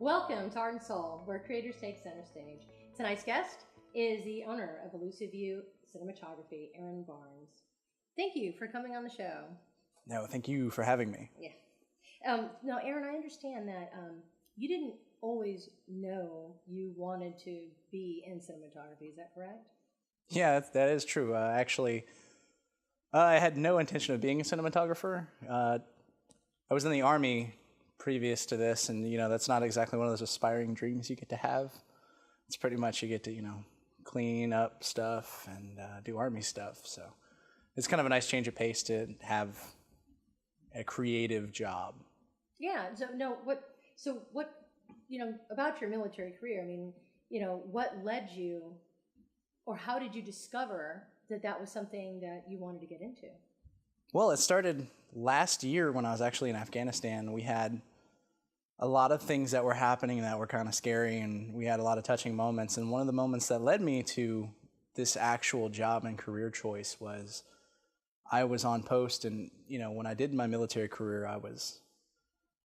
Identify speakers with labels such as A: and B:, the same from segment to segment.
A: Welcome to Art and Soul, where creators take center stage. Tonight's guest is the owner of Elusive View Cinematography, Aaron Barnes. Thank you for coming on the show.
B: No, thank you for having me.
A: Yeah. Now, Aaron, I understand that you didn't always know you wanted to be in cinematography. Is that correct?
B: Yeah, that is true. I had no intention of being a cinematographer. I was in the Army previous to this, and that's not exactly one of those aspiring dreams you get to have. It's pretty much you get to clean up stuff and do Army stuff. So it's kind of a nice change of pace to have a creative job.
A: Yeah. So what about your military career? I mean, what led you, or how did you discover that was something that you wanted to get into?
B: Well, it started last year when I was actually in Afghanistan. We had a lot of things that were happening that were kind of scary, and we had a lot of touching moments. And one of the moments that led me to this actual job and career choice was I was on post, and when I did my military career, I was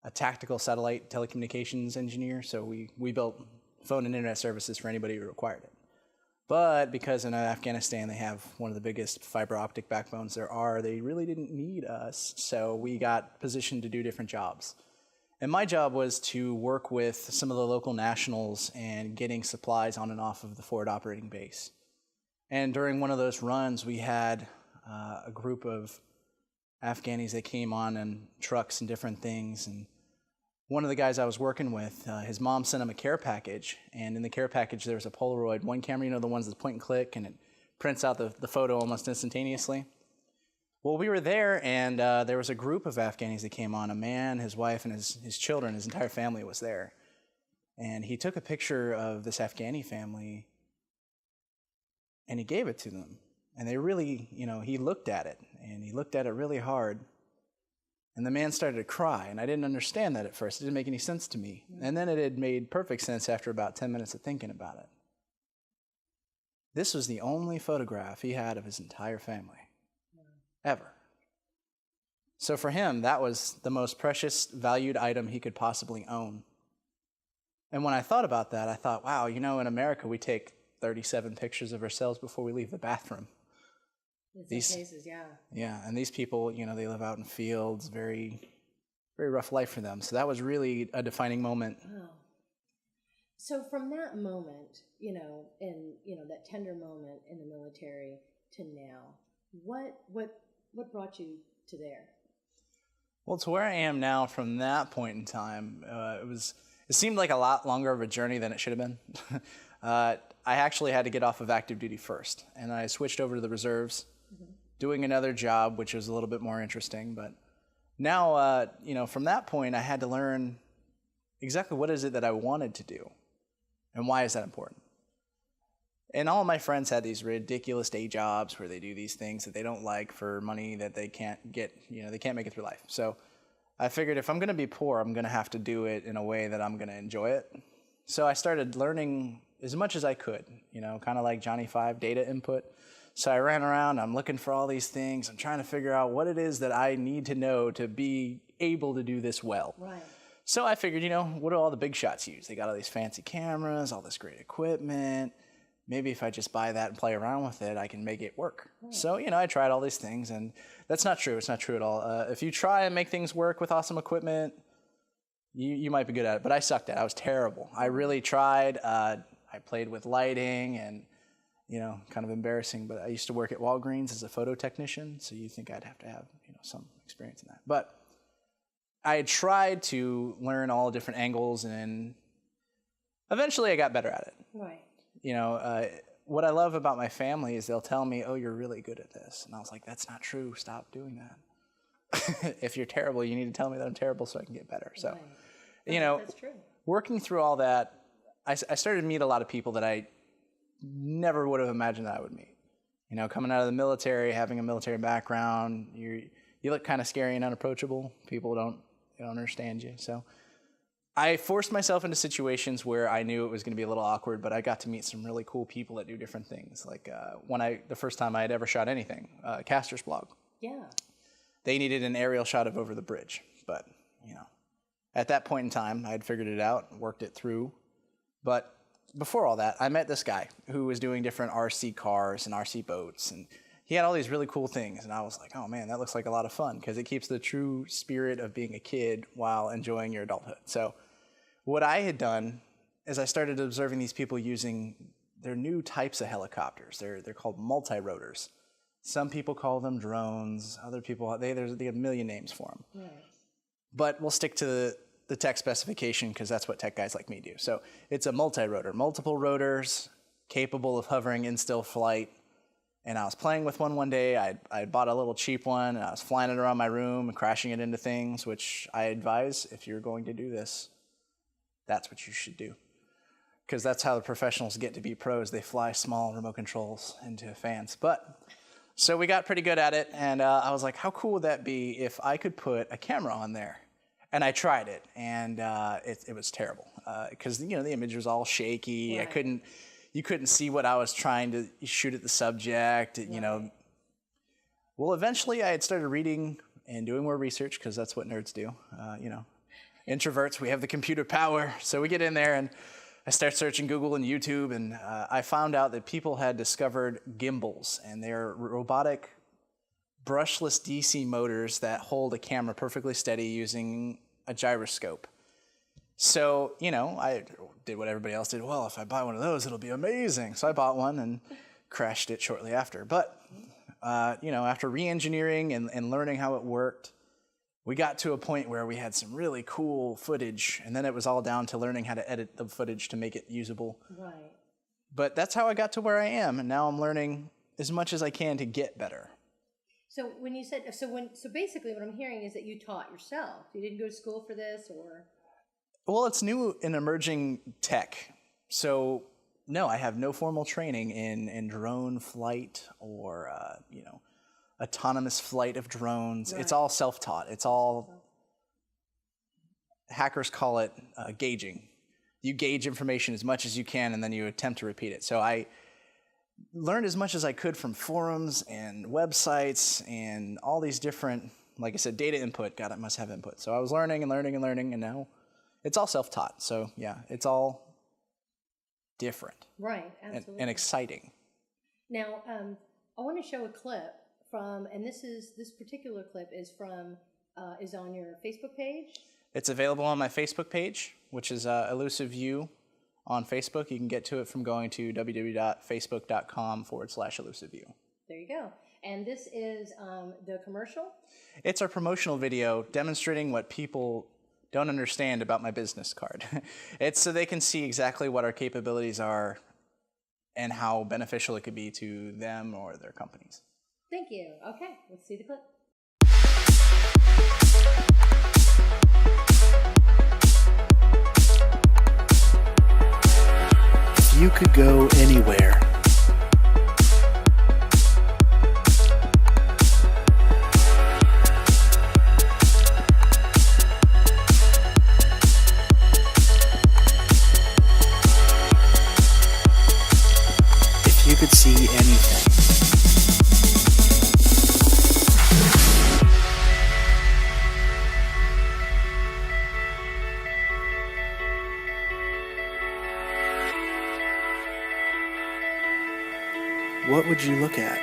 B: a tactical satellite telecommunications engineer. So we built phone and internet services for anybody who required it. But because in Afghanistan they have one of the biggest fiber optic backbones there are, they really didn't need us. So we got positioned to do different jobs. And my job was to work with some of the local nationals and getting supplies on and off of the forward operating base. And during one of those runs, we had a group of Afghanis that came on in trucks and different things. And one of the guys I was working with, his mom sent him a care package. And in the care package, there was a Polaroid, one camera, the ones that point and click, and it prints out the photo almost instantaneously. Well, we were there, and there was a group of Afghanis that came on, a man, his wife, and his children. His entire family was there. And he took a picture of this Afghani family, and he gave it to them. And they really, he looked at it, and he looked at it really hard. And the man started to cry, and I didn't understand that at first. It didn't make any sense to me. And then it had made perfect sense after about 10 minutes of thinking about it. This was the only photograph he had of his entire family. Ever. So for him, that was the most precious, valued item he could possibly own. And when I thought about that, I thought, wow, in America, we take 37 pictures of ourselves before we leave the bathroom.
A: In some cases, yeah.
B: Yeah, and these people, they live out in fields, very, very rough life for them. So that was really a defining moment.
A: Wow. So from that moment, and that tender moment in the military to now, what brought you to there?
B: Well, to where I am now from that point in time, it seemed like a lot longer of a journey than it should have been. I actually had to get off of active duty first, and I switched over to the reserves, doing another job, which was a little bit more interesting. But now, from that point, I had to learn exactly what is it that I wanted to do, and why is that important. And all of my friends had these ridiculous day jobs where they do these things that they don't like for money that they can't get, they can't make it through life. So I figured if I'm going to be poor, I'm going to have to do it in a way that I'm going to enjoy it. So I started learning as much as I could, kind of like Johnny Five, data input. So I ran around, I'm looking for all these things. I'm trying to figure out what it is that I need to know to be able to do this well.
A: Right. So
B: I figured, what do all the big shots use? They got all these fancy cameras, all this great equipment. Maybe if I just buy that and play around with it, I can make it work. Right. So, I tried all these things, and that's not true. It's not true at all. If you try and make things work with awesome equipment, you might be good at it. But I sucked at it. I was terrible. I really tried. I played with lighting and, kind of embarrassing. But I used to work at Walgreens as a photo technician, so you think I'd have to have, some experience in that. But I had tried to learn all different angles, and eventually I got better at it.
A: Right.
B: What I love about my family is they'll tell me, oh, you're really good at this. And I was like, that's not true. Stop doing that. If you're terrible, you need to tell me that I'm terrible so I can get better. So,
A: right. That's true.
B: Working through all that, I started to meet a lot of people that I never would have imagined that I would meet. Coming out of the military, having a military background, you look kind of scary and unapproachable. People don't understand you. So I forced myself into situations where I knew it was going to be a little awkward, but I got to meet some really cool people that do different things. Like the first time I had ever shot anything, Caster's blog.
A: Yeah.
B: They needed an aerial shot of over the bridge, but At that point in time, I had figured it out, worked it through. But before all that, I met this guy who was doing different RC cars and RC boats, and he had all these really cool things. And I was like, oh man, that looks like a lot of fun, because it keeps the true spirit of being a kid while enjoying your adulthood. So what I had done is I started observing these people using their new types of helicopters. They're called multi-rotors. Some people call them drones. Other people, they have a million names for them. Right. But we'll stick to the tech specification, because that's what tech guys like me do. So it's a multi-rotor, multiple rotors, capable of hovering in still flight. And I was playing with one day. I bought a little cheap one, and I was flying it around my room and crashing it into things, which I advise, if you're going to do this, that's what you should do. Because that's how the professionals get to be pros. They fly small remote controls into fans. So we got pretty good at it, and I was like, how cool would that be if I could put a camera on there? And I tried it, and it was terrible, because the image was all shaky. Right. You couldn't see what I was trying to shoot at the subject. Right. Well, eventually I had started reading and doing more research, because that's what nerds do. Introverts, we have the computer power, so we get in there, and I start searching Google and YouTube, and I found out that people had discovered gimbals, and they're robotic brushless DC motors that hold a camera perfectly steady using a gyroscope. So, I did what everybody else did. Well, if I buy one of those, it'll be amazing. So I bought one and crashed it shortly after. But, after re-engineering and learning how it worked, we got to a point where we had some really cool footage, and then it was all down to learning how to edit the footage to make it usable. Right. But that's how I got to where I am, and now I'm learning as much as I can to get better.
A: So when you said, so basically what I'm hearing is that you taught yourself. You didn't go to school for this, or?
B: Well, it's new and emerging tech. So no, I have no formal training in drone flight or, autonomous flight of drones. Right. It's all self-taught. It's all, hackers call it gauging. You gauge information as much as you can, and then you attempt to repeat it. So I learned as much as I could from forums and websites and all these different, like I said, data input. God, it must have input. So I was learning, and now it's all self-taught. So yeah, it's all different.
A: Right, absolutely.
B: And exciting.
A: Now, I want to show a clip from, and this particular clip is on your Facebook page?
B: It's available on my Facebook page, which is Elusive View on Facebook. You can get to it from going to www.facebook.com/ElusiveView.
A: There you go. And this is the commercial?
B: It's our promotional video demonstrating what people don't understand about my business card. It's so they can see exactly what our capabilities are and how beneficial it could be to them or their companies.
A: Thank you. Okay, let's see the clip.
C: If you could go anywhere, if you could see anything, what would you look at?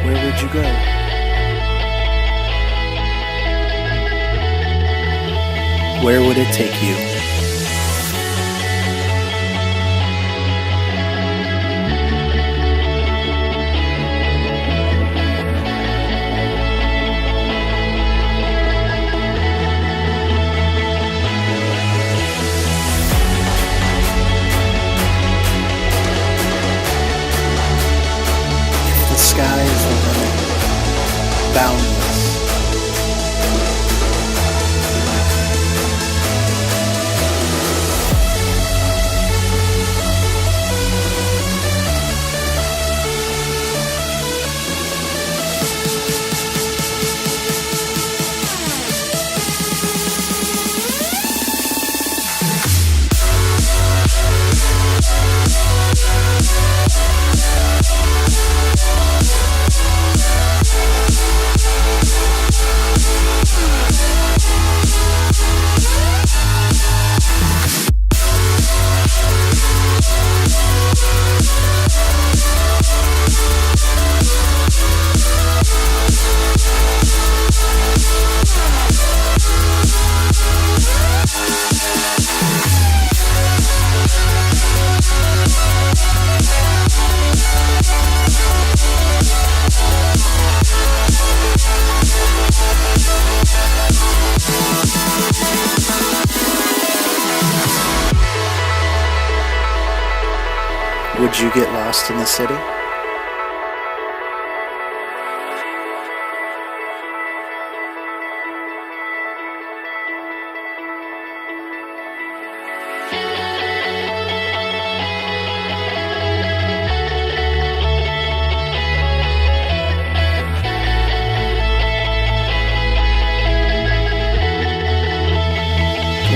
C: Where would you go? Where would it take you? The sky is the limit, boundless. Would you get lost in the city?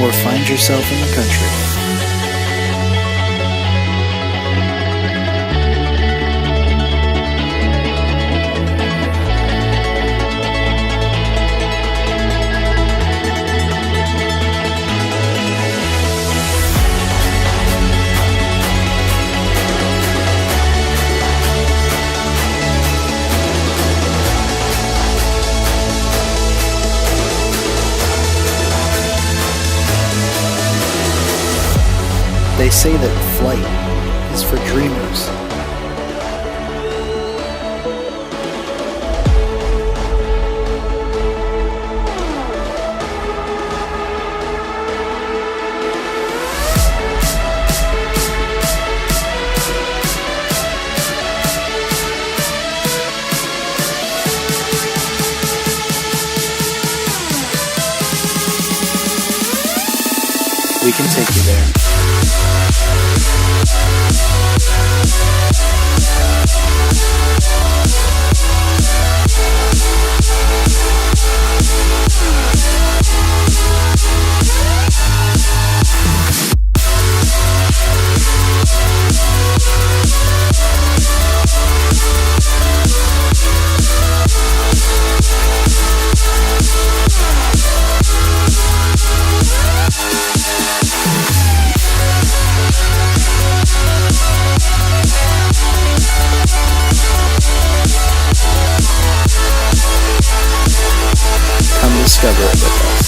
C: Or find yourself in the country? They say that flight is for dreamers. We can take you there. Come discover it with us.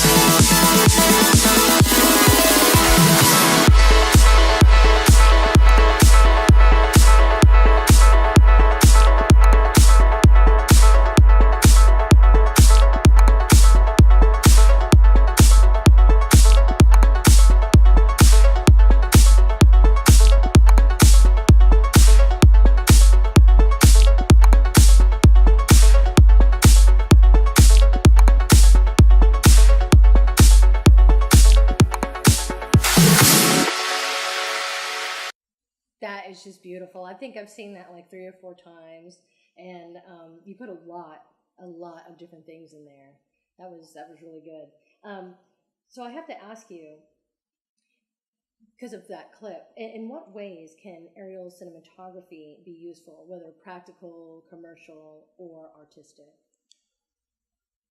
A: That is just beautiful. I think I've seen that like 3 or 4 times, and you put a lot of different things in there. That was really good. So I have to ask you, because of that clip, in what ways can aerial cinematography be useful, whether practical, commercial, or artistic?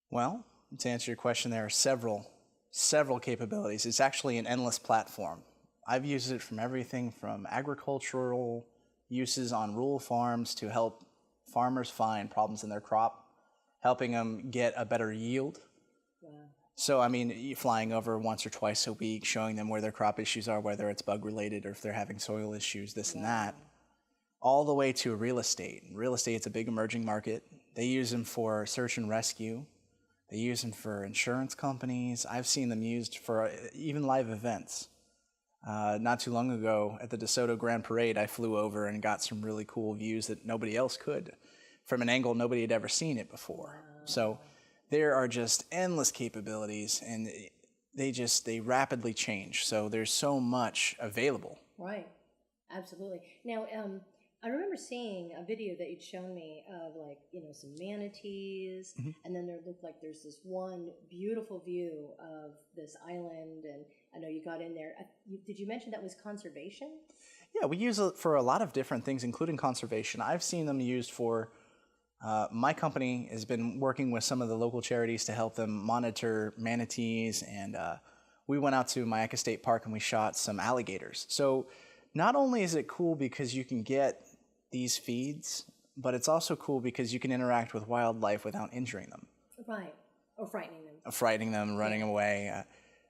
B: Well, to answer your question, there are several capabilities. It's actually an endless platform. I've used it from everything from agricultural uses on rural farms to help farmers find problems in their crop, helping them get a better yield.
A: Wow.
B: So, I mean, flying over once or twice a week, showing them where their crop issues are, whether it's bug related or if they're having soil issues, this and that, all the way to real estate. Real estate's a big emerging market. They use them for search and rescue. They use them for insurance companies. I've seen them used for even live events. Not too long ago at the DeSoto Grand Parade, I flew over and got some really cool views that nobody else could, from an angle nobody had ever seen it before. Wow. So there are just endless capabilities, and they rapidly change. So there's so much available.
A: Right, absolutely. Now, I remember seeing a video that you'd shown me of some manatees, and then there looked like there's this one beautiful view of this island, and I know you got in there. Did you mention that was conservation?
B: Yeah, we use it for a lot of different things, including conservation. I've seen them used for, my company has been working with some of the local charities to help them monitor manatees, and we went out to Mayaca State Park and we shot some alligators. So not only is it cool because you can get these feeds, but it's also cool because you can interact with wildlife without injuring them.
A: Right, or frightening them.
B: Frightening them, running away.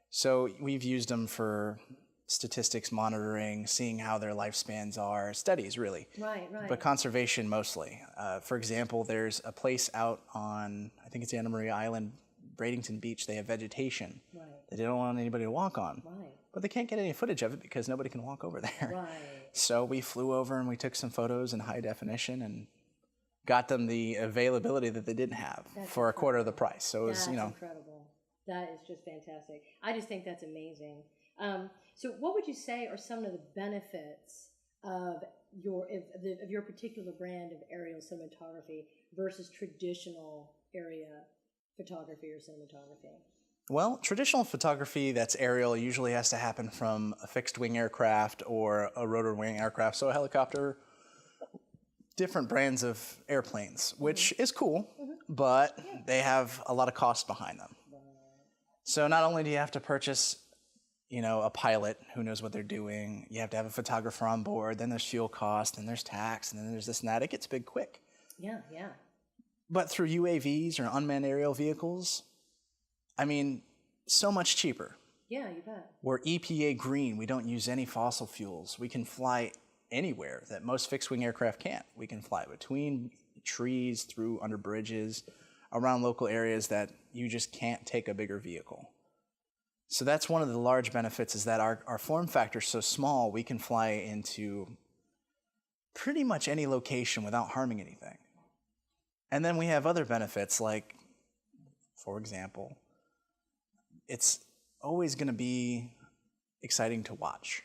B: So we've used them for statistics monitoring, seeing how their lifespans are, studies really.
A: Right.
B: But conservation mostly. For example, there's a place out on, I think it's Anna Maria Island, Bradenton Beach, they have vegetation
A: Right.
B: that they don't want anybody to walk on.
A: Right.
B: But they can't get any footage of it because nobody can walk over there.
A: Right.
B: So we flew over and we took some photos in high definition and got them the availability that they didn't have for a quarter of the price. So it was,
A: That's
B: you know,
A: incredible. That is just fantastic. I just think that's amazing. So what would you say are some of the benefits of your particular brand of aerial cinematography versus traditional area photography or cinematography?
B: well, traditional photography that's aerial usually has to happen from a fixed wing aircraft or a rotor wing aircraft, so a helicopter, different brands of airplanes, which is cool, but they have a lot of cost behind them. So not only do you have to purchase, you know, a pilot who knows what they're doing, you have to have a photographer on board, then there's fuel cost, then there's tax, and then there's this and that. It gets big quick.
A: Yeah, yeah.
B: But through UAVs or unmanned aerial vehicles, I mean, so much cheaper.
A: Yeah, you bet.
B: We're EPA green. We don't use any fossil fuels. We can fly anywhere that most fixed-wing aircraft can't. We can fly between trees, through under bridges, around local areas that you just can't take a bigger vehicle. So that's one of the large benefits, is that our form factor is so small, we can fly into pretty much any location without harming anything. And then we have other benefits, like, for example, it's always going to be exciting to watch.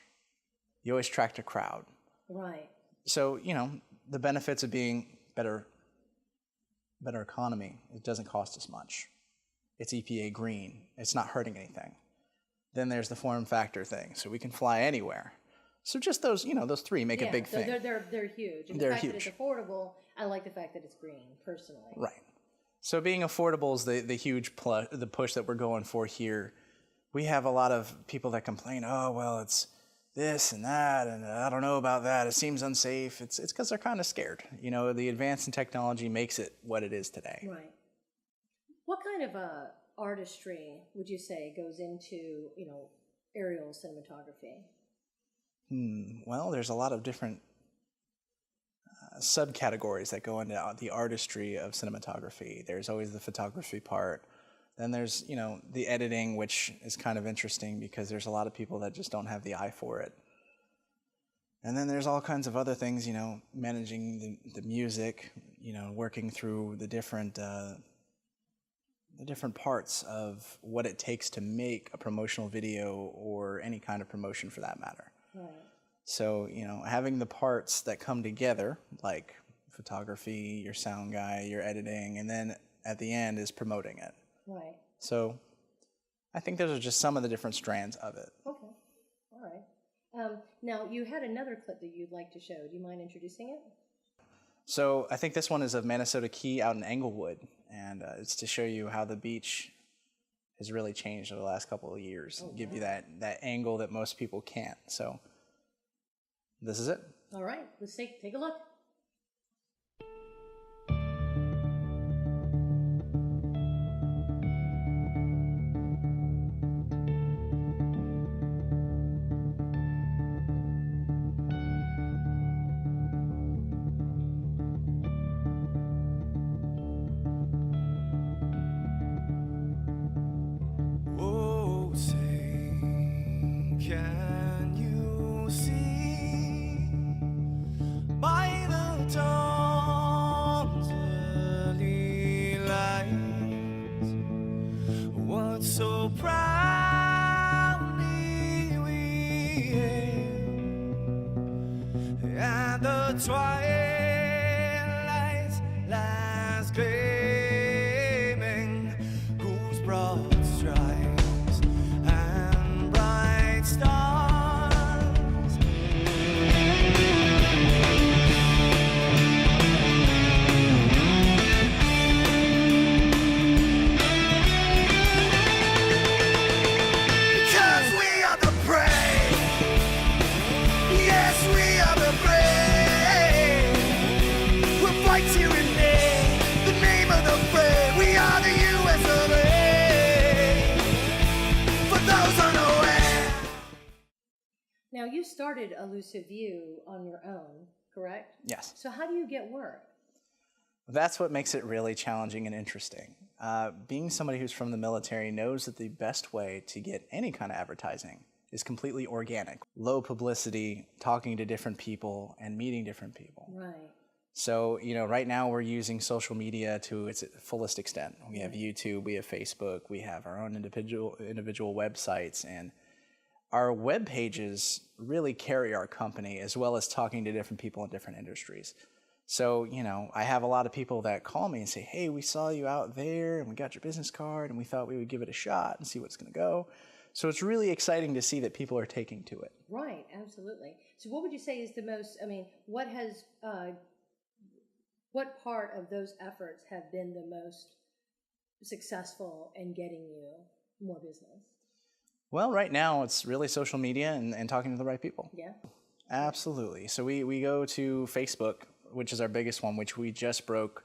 B: You always attract a crowd.
A: Right.
B: So, you know, the benefits of being better economy, it doesn't cost as much. It's EPA green. It's not hurting anything. Then there's the form factor thing, so we can fly anywhere. So just those, you know, those three make a big thing.
A: They're huge. And
B: They're
A: the fact
B: huge.
A: that it's affordable, I like the fact that it's green, personally.
B: Right. So being affordable is the huge the push that we're going for here. We have a lot of people that complain, oh, well, it's this and that, and I don't know about that. It seems unsafe. It's because they're kind of scared. You know, the advance in technology makes it what it is today.
A: Right. What kind of artistry would you say goes into, you know, aerial cinematography?
B: Well, there's a lot of different subcategories that go into the artistry of cinematography. There's always the photography part. Then there's, you know, the editing, which is kind of interesting because there's a lot of people that just don't have the eye for it. And then there's all kinds of other things, you know, managing the music, you know, working through the different parts of what it takes to make a promotional video or any kind of promotion for that matter.
A: Right.
B: So, you know, having the parts that come together, like photography, your sound guy, your editing, and then at the end is promoting it.
A: Right.
B: So I think those are just some of the different strands of it.
A: Okay. All right. Now, you had another clip that you'd like to show. Do you mind introducing it?
B: So I think this one is of Manasota Key out in Englewood, and it's to show you how the beach has really changed over the last couple of years, and give you that angle that most people can't. So this is it.
A: All right. Let's take a look.
D: Oh, say, can you see by the dawn's early light what so proudly we hailed at the twilight's last gleaming, whose broad stripes and bright stars because we are the brave. Yes, we are the brave. We'll fight tyranny, the name of the brave. We are the U.S. of A. For those unaware.
A: Now, you started Elusive View on your own, correct?
B: Yes.
A: So how do you get work?
B: That's what makes it really challenging and interesting. being somebody who's from the military knows that the best way to get any kind of advertising is completely organic. Low publicity, talking to different people, and meeting different people.
A: Right.
B: So, right now we're using social media to its fullest extent. We have YouTube, we have Facebook, we have our own individual websites, and our web pages really carry our company, as well as talking to different people in different industries. So, I have a lot of people that call me and say, hey, we saw you out there and we got your business card and we thought we would give it a shot and see what's going to go. So it's really exciting to see that people are taking to it.
A: Right, absolutely. So what would you say is the most, what part of those efforts have been the most successful in getting you more business?
B: Well, right now it's really social media and talking to the right people.
A: Yeah.
B: Absolutely. So we go to Facebook, which is our biggest one, which we just broke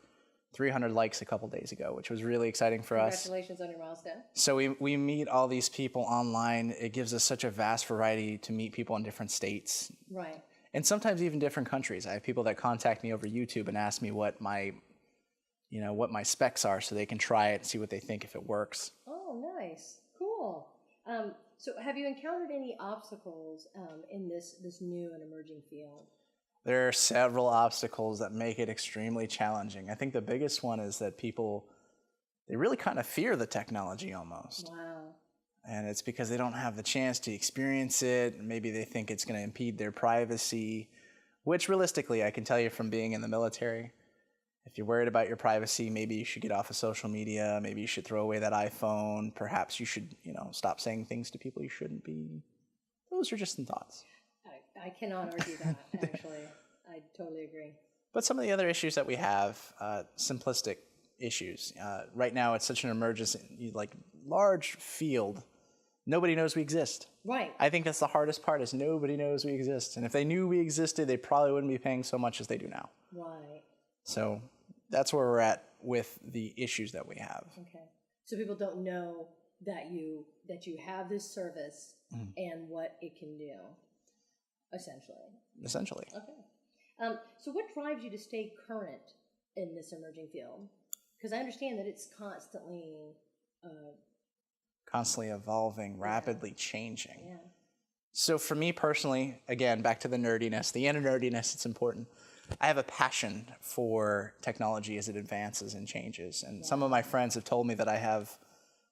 B: 300 likes a couple days ago, which was really exciting for us.
A: Congratulations on your milestone.
B: So we meet all these people online. It gives us such a vast variety to meet people in different states.
A: Right.
B: And sometimes even different countries. I have people that contact me over YouTube and ask me what my specs are so they can try it and see what they think if it works.
A: Oh, nice. Cool. So have you encountered any obstacles in this new and emerging field?
B: There are several obstacles that make it extremely challenging. I think the biggest one is that people, they really kind of fear the technology almost.
A: Wow.
B: And it's because they don't have the chance to experience it. Maybe they think it's going to impede their privacy, which realistically, I can tell you from being in the military, if you're worried about your privacy, maybe you should get off of social media. Maybe you should throw away that iPhone. Perhaps you should, stop saying things to people you shouldn't be. Those are just some thoughts.
A: I cannot argue that, actually. I totally agree.
B: But some of the other issues that we have, simplistic issues. Right now, it's such an emergent, large field. Nobody knows we exist.
A: Right.
B: I think that's the hardest part is nobody knows we exist. And if they knew we existed, they probably wouldn't be paying so much as they do now.
A: Right.
B: So that's where we're at with the issues that we have.
A: Okay. So people don't know that you have this service and what it can do, essentially. Okay. So what drives you to stay current in this emerging field? Because I understand that it's constantly
B: evolving, rapidly changing.
A: Yeah.
B: So for me personally, again, back to the nerdiness, the inner nerdiness, it's important. I have a passion for technology as it advances and changes. And some of my friends have told me that I have,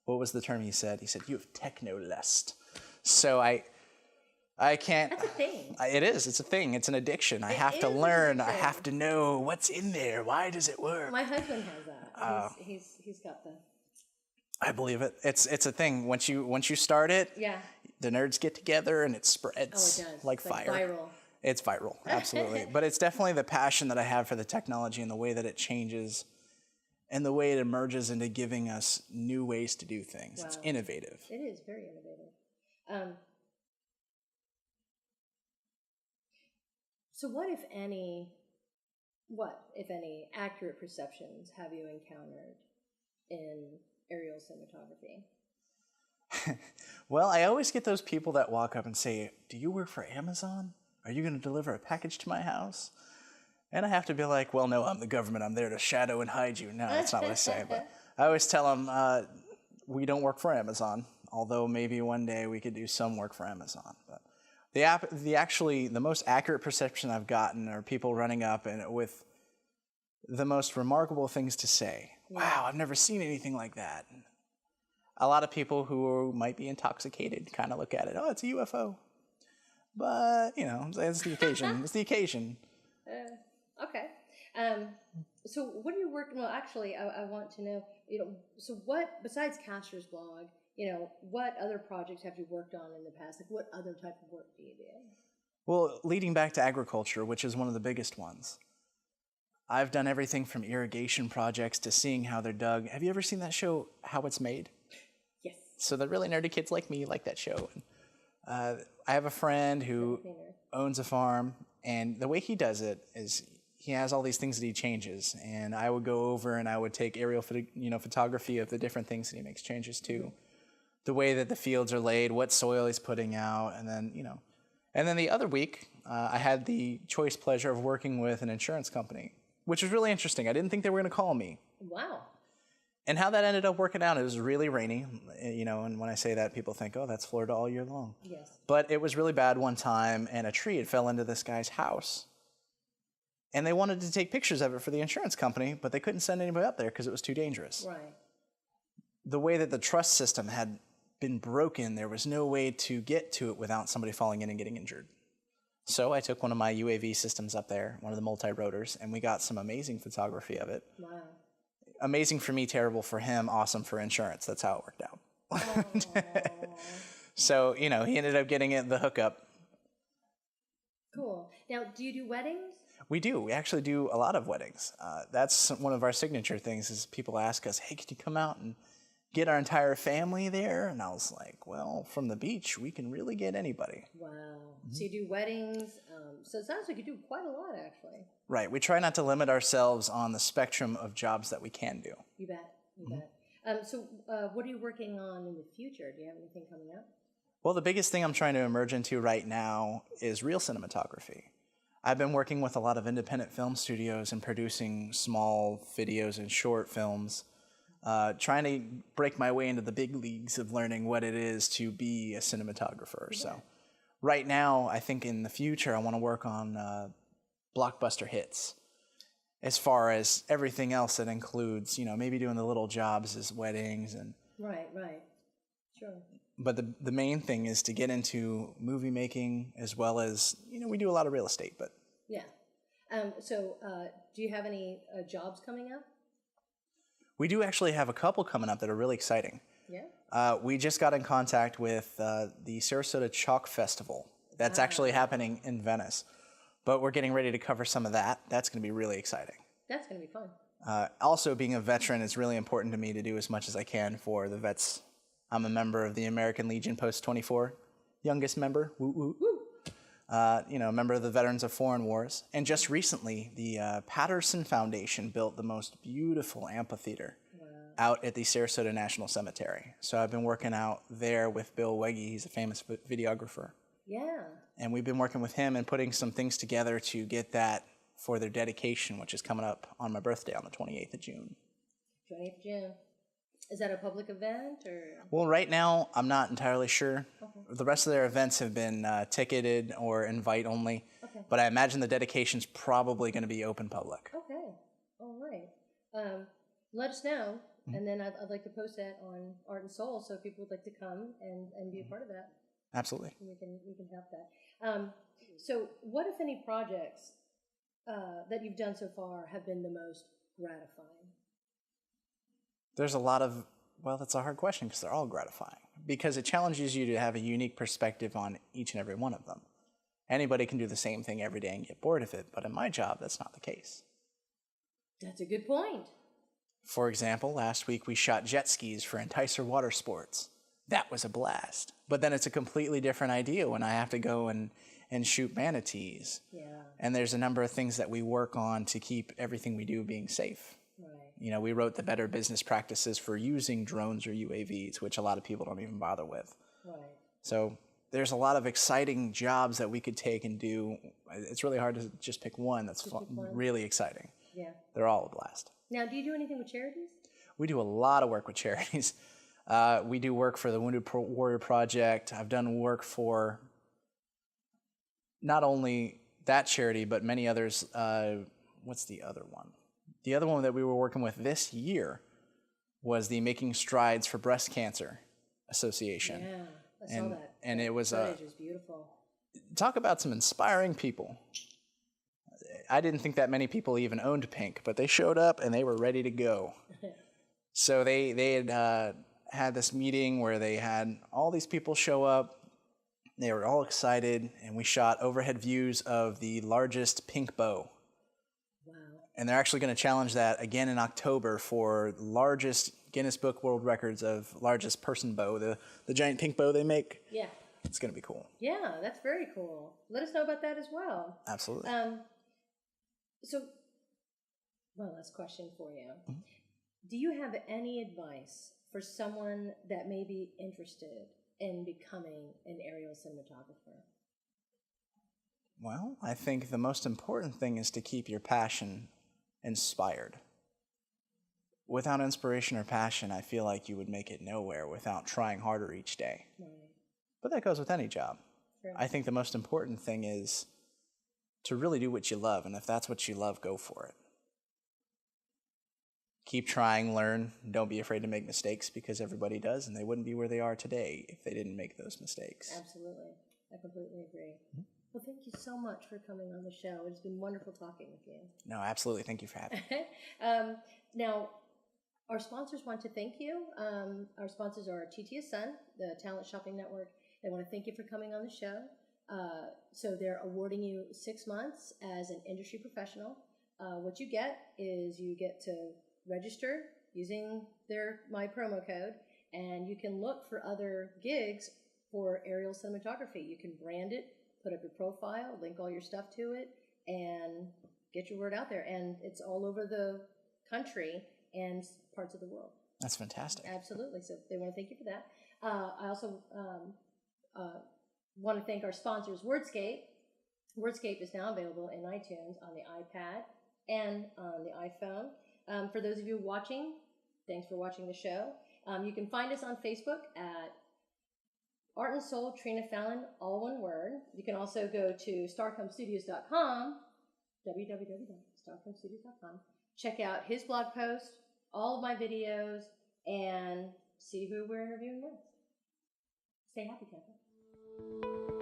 B: what was the term he said? He said, you have techno-lust. So I can't.
A: That's a thing.
B: It is. It's a thing. It's an addiction. I have to learn. I have to know what's in there. Why does it work?
A: My husband has that. He's got the.
B: I believe it. It's a thing. Once you start it, the nerds get together and it spreads like fire.
A: Viral.
B: It's viral, absolutely. But it's definitely the passion that I have for the technology and the way that it changes and the way it emerges into giving us new ways to do things. Wow. It's innovative.
A: It is very innovative. So what, if any, accurate perceptions have you encountered in aerial cinematography?
B: Well, I always get those people that walk up and say, do you work for Amazon? Are you going to deliver a package to my house? And I have to be like, well, no, I'm the government. I'm there to shadow and hide you. No, that's not what I say. But I always tell them, we don't work for Amazon, although maybe one day we could do some work for Amazon. But the most accurate perception I've gotten are people running up and with the most remarkable things to say. Yeah. Wow, I've never seen anything like that. A lot of people who might be intoxicated kind of look at it, oh, it's a UFO. But, it's the occasion. It's the occasion.
A: Okay. So what are you working, well, actually, I want to know, so what, besides Caster's blog, what other projects have you worked on in the past? Like, what other type of work do you do?
B: Well, leading back to agriculture, which is one of the biggest ones. I've done everything from irrigation projects to seeing how they're dug. Have you ever seen that show, How It's Made?
A: Yes.
B: So the really nerdy kids like me like that show. I have a friend who owns a farm, and the way he does it is he has all these things that he changes, and I would go over and I would take aerial photography of the different things that he makes changes to, the way that the fields are laid, what soil he's putting out, and then the other week I had the choice pleasure of working with an insurance company, which was really interesting. I didn't think they were going to call me.
A: Wow.
B: And how that ended up working out, it was really rainy, and when I say that, people think, oh, that's Florida all year long.
A: Yes.
B: But it was really bad one time, and a tree had fell into this guy's house. And they wanted to take pictures of it for the insurance company, but they couldn't send anybody up there because it was too dangerous.
A: Right.
B: The way that the trust system had been broken, there was no way to get to it without somebody falling in and getting injured. So I took one of my UAV systems up there, one of the multi-rotors, and we got some amazing photography of it.
A: Wow.
B: Amazing for me, terrible for him, awesome for insurance. That's how it worked out. So, he ended up getting the hookup.
A: Cool. Now, do you do weddings?
B: We do. We actually do a lot of weddings. That's one of our signature things is people ask us, hey, can you come out and get our entire family there? And I was like, well, from the beach, we can really get anybody.
A: Wow. So you do weddings. So it sounds like you do quite a lot, actually.
B: Right. We try not to limit ourselves on the spectrum of jobs that we can do.
A: You bet. You bet. So what are you working on in the future? Do you have anything coming up?
B: Well, the biggest thing I'm trying to emerge into right now is real cinematography. I've been working with a lot of independent film studios and producing small videos and short films, trying to break my way into the big leagues of learning what it is to be a cinematographer. Yeah. So right now, I think in the future, I want to work on blockbuster hits. As far as everything else that includes, maybe doing the little jobs as weddings and... Right. Sure. But the main thing is to get into movie making as well as, we do a lot of real estate, but...
A: Yeah. So do you have any jobs coming up?
B: We do actually have a couple coming up that are really exciting.
A: Yeah.
B: We just got in contact with the Sarasota Chalk Festival. That's actually happening in Venice. But we're getting ready to cover some of that. That's going to be really exciting.
A: That's going to be fun.
B: Also, being a veteran, it's really important to me to do as much as I can for the vets. I'm a member of the American Legion Post 24, youngest member, woo woo. Woo. Member of the Veterans of Foreign Wars. And just recently, the Patterson Foundation built the most beautiful amphitheater out at the Sarasota National Cemetery. So I've been working out there with Bill Wegge. He's a famous videographer.
A: Yeah.
B: And we've been working with him and putting some things together to get that for their dedication, which is coming up on my birthday on the 28th of June.
A: 28th of June. Is that a public event or?
B: Well, right now, I'm not entirely sure. Okay. The rest of their events have been ticketed or invite only. Okay. But I imagine the dedication's probably going to be open public.
A: Okay. All right. Let us know, and then I'd like to post that on Art and Soul, so if people would like to come and be a part of that.
B: Absolutely.
A: We can help that. So what, if any, projects that you've done so far have been the most gratifying?
B: There's a lot of, well, that's a hard question because they're all gratifying. Because it challenges you to have a unique perspective on each and every one of them. Anybody can do the same thing every day and get bored of it, but in my job, that's not the case.
A: That's a good point.
B: For example, last week we shot jet skis for Enticer Water Sports. That was a blast. But then it's a completely different idea when I have to go and shoot manatees. Yeah. And there's a number of things that we work on to keep everything we do being safe. Right. We wrote the better business practices for using drones or UAVs, which a lot of people don't even bother with. Right. So there's a lot of exciting jobs that we could take and do. It's really hard to just pick one that's really exciting. Yeah. They're all a blast.
A: Now, do you do anything with charities?
B: We do a lot of work with charities. We do work for the Wounded Warrior Project. I've done work for not only that charity, but many others. What's the other one? The other one that we were working with this year was the Making Strides for Breast Cancer Association.
A: Yeah, I saw that.
B: And it was
A: footage was beautiful.
B: Talk about some inspiring people. I didn't think that many people even owned Pink, but they showed up and they were ready to go. So they had had this meeting where they had all these people show up. They were all excited, and we shot overhead views of the largest pink bow. Wow. And they're actually going to challenge that again in October for largest Guinness Book World Records of largest person bow, the giant pink bow they make. Yeah. It's going to be cool.
A: Yeah, that's very cool. Let us know about that as well.
B: Absolutely.
A: So, one last question for you. Mm-hmm. Do you have any advice for someone that may be interested in becoming an aerial cinematographer?
B: Well, I think the most important thing is to keep your passion inspired. without inspiration or passion, I feel like you would make it nowhere without trying harder each day.
A: Right.
B: But that goes with any job.
A: Sure.
B: I think the most important thing is to really do what you love, and if that's what you love, go for it. Keep trying, learn, don't be afraid to make mistakes, because everybody does, and they wouldn't be where they are today if they didn't make those mistakes.
A: Absolutely. I completely agree. Well, thank you so much for coming on the show. It's been wonderful talking with you.
B: No, absolutely. Thank you for having me.
A: Now, our sponsors want to thank you. Our sponsors are TTS Sun, the Talent Shopping Network. They want to thank you for coming on the show. So they're awarding you 6 months as an industry professional. What you get is you get to register using my promo code, and you can look for other gigs for aerial cinematography. You can brand it, put up your profile, link all your stuff to it, and get your word out there. And it's all over the country and parts of the world.
B: That's fantastic.
A: Absolutely. So they want to thank you for that. I also want to thank our sponsors, Wordscape. Wordscape is now available in iTunes on the iPad and on the iPhone. For those of you watching, thanks for watching the show. You can find us on Facebook at Art and Soul Trina Fallon, all one word. You can also go to starcomestudios.com, www.starcomestudios.com. Check out his blog post, all of my videos, and see who we're interviewing next. Stay happy, Kevin.